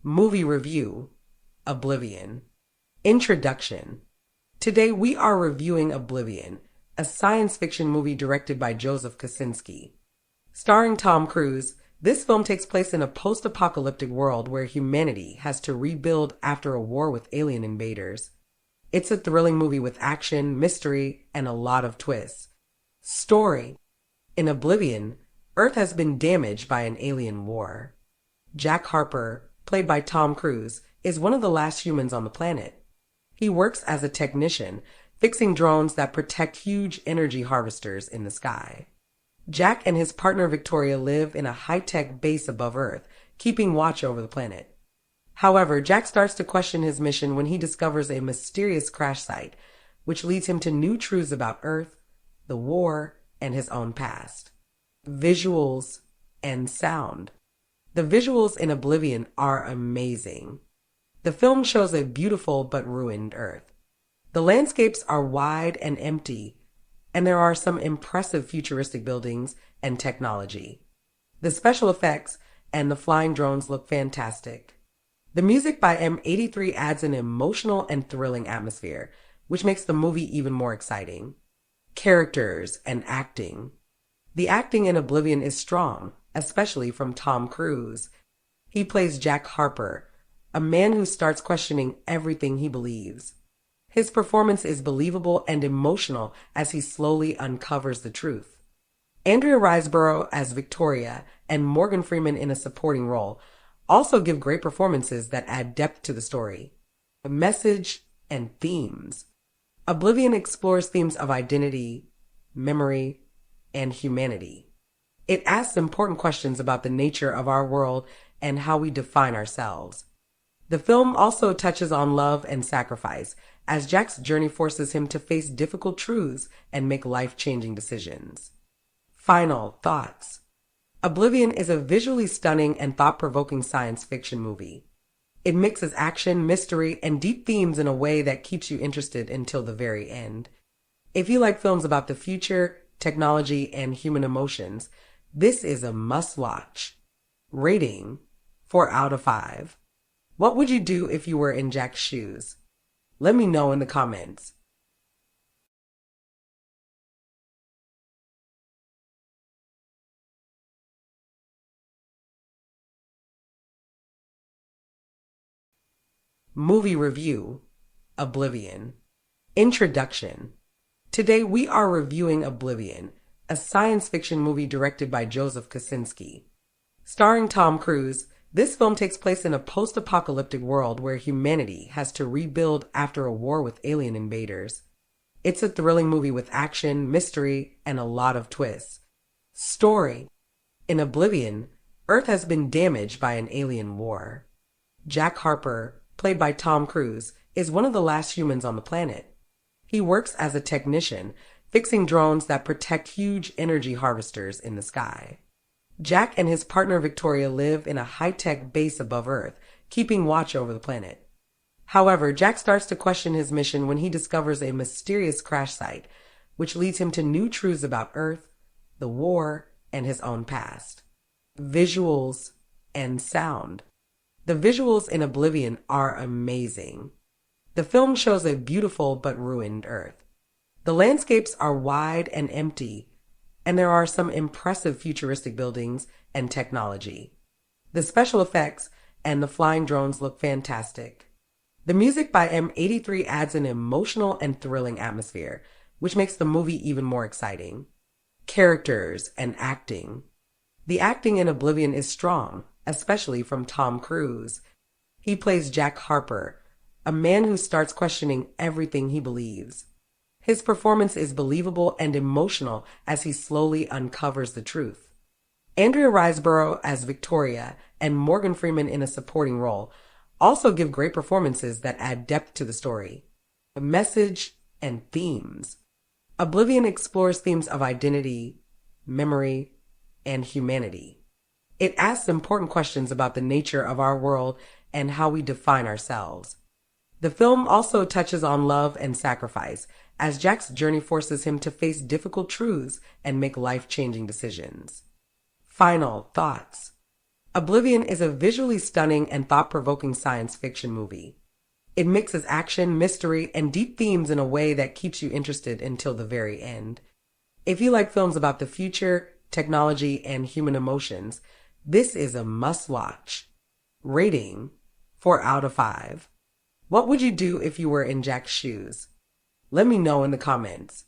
Movie review, Oblivion. Introduction. Today we are reviewing Oblivion, a science fiction movie directed by Joseph Kosinski. Starring Tom Cruise, this film takes place in a post-apocalyptic world where humanity has to rebuild after a war with alien invaders. It's a thrilling movie with action, mystery, and a lot of twists. Story. In Oblivion, Earth has been damaged by an alien war. Jack Harper, played by Tom Cruise, is one of the last humans on the planet. He works as a technician, fixing drones that protect huge energy harvesters in the sky. Jack and his partner Victoria live in a high-tech base above Earth, keeping watch over the planet. However, Jack starts to question his mission when he discovers a mysterious crash site, which leads him to new truths about Earth, the war, and his own past. Visuals and sound. The visuals in Oblivion are amazing. The film shows a beautiful but ruined Earth. The landscapes are wide and empty, and there are some impressive futuristic buildings and technology. The special effects and the flying drones look fantastic. The music by M83 adds an emotional and thrilling atmosphere, which makes the movie even more exciting. Characters and acting. The acting in Oblivion is strong, especially from Tom Cruise. He plays Jack Harper, a man who starts questioning everything he believes. His performance is believable and emotional as he slowly uncovers the truth. Andrea Riseborough as Victoria and Morgan Freeman in a supporting role also give great performances that add depth to the story. Message and themes. Oblivion explores themes of identity, memory, and humanity. It asks important questions about the nature of our world and how we define ourselves. The film also touches on love and sacrifice, as Jack's journey forces him to face difficult truths and make life-changing decisions. Final thoughts. Oblivion is a visually stunning and thought-provoking science fiction movie. It mixes action, mystery, and deep themes in a way that keeps you interested until the very end. If you like films about the future, technology, and human emotions, this is a must-watch. Rating: 4 out of 5. What would you do if you were in Jack's shoes? Let me know in the comments. Movie review, Oblivion. Introduction. Today we are reviewing Oblivion, a science fiction movie directed by Joseph Kosinski. Starring Tom Cruise, this film takes place in a post-apocalyptic world where humanity has to rebuild after a war with alien invaders. It's a thrilling movie with action, mystery, and a lot of twists. Story. In Oblivion, Earth has been damaged by an alien war. Jack Harper, played by Tom Cruise, is one of the last humans on the planet. He works as a technician, fixing drones that protect huge energy harvesters in the sky. Jack and his partner Victoria live in a high-tech base above Earth, keeping watch over the planet. However, Jack starts to question his mission when he discovers a mysterious crash site, which leads him to new truths about Earth, the war, and his own past. Visuals and sound. The visuals in Oblivion are amazing. The film shows a beautiful but ruined Earth. The landscapes are wide and empty, and there are some impressive futuristic buildings and technology. The special effects and the flying drones look fantastic. The music by M83 adds an emotional and thrilling atmosphere, which makes the movie even more exciting. Characters and acting. The acting in Oblivion is strong, especially from Tom Cruise. He plays Jack Harper, a man who starts questioning everything he believes. His performance is believable and emotional as he slowly uncovers the truth. Andrea Riseborough as Victoria and Morgan Freeman in a supporting role also give great performances that add depth to the story. Message and themes. Oblivion explores themes of identity, memory, and humanity. It asks important questions about the nature of our world and how we define ourselves. The film also touches on love and sacrifice, as Jack's journey forces him to face difficult truths and make life-changing decisions. Final thoughts. Oblivion is a visually stunning and thought-provoking science fiction movie. It mixes action, mystery, and deep themes in a way that keeps you interested until the very end. If you like films about the future, technology, and human emotions, this is a must-watch. Rating 4 out of 5. What would you do if you were in Jack's shoes? Let me know in the comments.